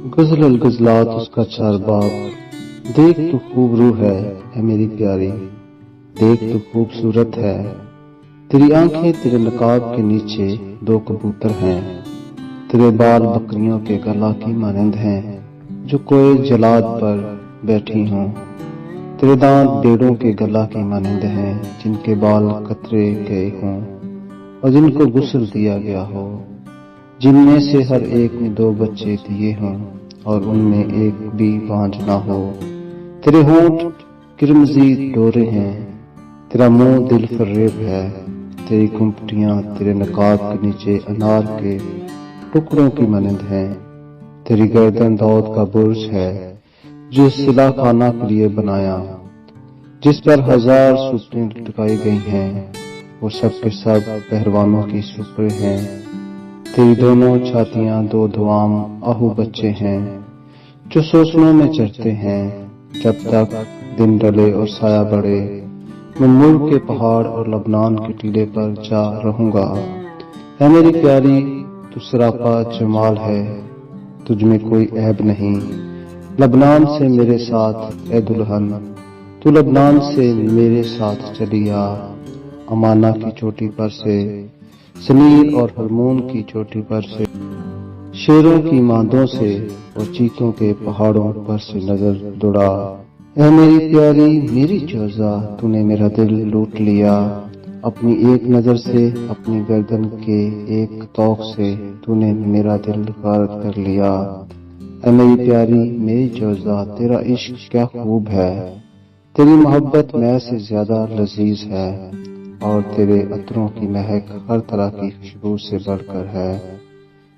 غزل الغزلات اس کا چار باب۔ دیکھ تو خوب روح ہے اے میری پیاری، دیکھ تو خوبصورت ہے، تیری آنکھیں تیرے نقاب کے نیچے دو کبوتر ہیں، تیرے بال بکریوں کے گلا کی مانند ہیں جو کوئی جلاد پر بیٹھی ہوں، تیرے دانت بیڑوں کے گلا کی مانند ہیں جن کے بال کترے گئے ہوں اور جن کو غسل دیا گیا ہو، جن میں سے ہر ایک نے دو بچے دیے ہوں اور ان میں ایک بھی بانجھ نہ ہو، تیرے ہونٹ کرمزی ڈورے ہیں، تیرا منہ دل فریب ہے، تیری کھمپٹیاں تیرے نقاب کے نیچے انار کے ٹکڑوں کی مانند ہیں، تیری گردن داؤد کا برج ہے جو صلہ خانہ کے لیے بنایا، جس پر 1000 سوپریں لٹکائی گئی ہیں، وہ سب کے سب پہلوانوں کی سوپریں ہیں، تیری دونوں چھاتیاں دو دوام آہو بچے ہیں جو سوسنوں میں چڑھتے ہیں، جب تک دن ڈلے اور سایہ بڑھے میں ملک کے پہاڑ اور لبنان کے ٹیلے پر جا رہوں گا۔ اے میری پیاری تو سراپا جمال ہے، تجھ میں کوئی عیب نہیں، لبنان سے میرے ساتھ اے دلہن، تو لبنان سے میرے ساتھ چلی آ، امانہ کی چوٹی پر سے، سنیر اور ہرمون کی چوٹی پر سے، شیروں کی ماندوں سے اور چیتوں کے پہاڑوں پر سے نظر دوڑا۔ اے میری پیاری میری جوزا، تو نے میرا دل لوٹ لیا، اپنی ایک نظر سے، اپنی گردن کے ایک طوق سے تو نے میرا دل غارت کر لیا۔ اے میری پیاری میری جوزا، تیرا عشق کیا خوب ہے، تیری محبت میں سے زیادہ لذیذ ہے اور تیرے عطروں کی مہک ہر طرح کی خوشبو سے بڑھ کر ہے۔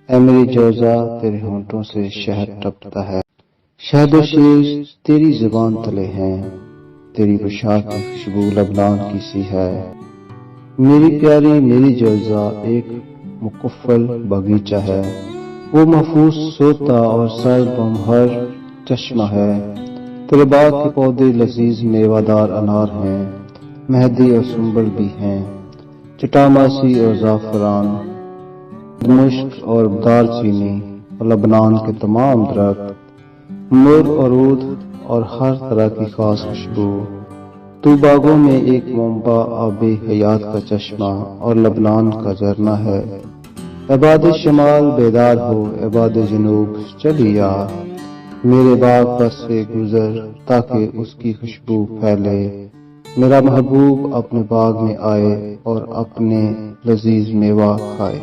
اے میری جوزا تیرے ہونٹوں سے شہد ٹپکتا ہے، شہد و شیر تیری زبان تلے ہیں، تیری بشاہ کی خوشبو لبنان کی سی ہے۔ میری پیاری میری جوزا ایک مکفل باغیچہ ہے، وہ محفوظ سوتا اور سرد بمہر چشمہ ہے، تیرے باغ کے پودے لذیذ میوہ دار انار ہیں، مہندی اور سنبل بھی ہیں، چٹاماسی اور زعفران، مشک اور دار چینی اور لبنان کے تمام درخت، مر اور عود اور ہر طرح کی خاص خوشبو، تو باغوں میں ایک منبع آب حیات کا چشمہ اور لبنان کا جھرنا ہے۔ عباد شمال بیدار ہو، عباد جنوب چلی آ، میرے باغ پر سے گزر تاکہ اس کی خوشبو پھیلے، میرا محبوب اپنے باغ میں آئے اور اپنے لذیذ میوہ کھائے۔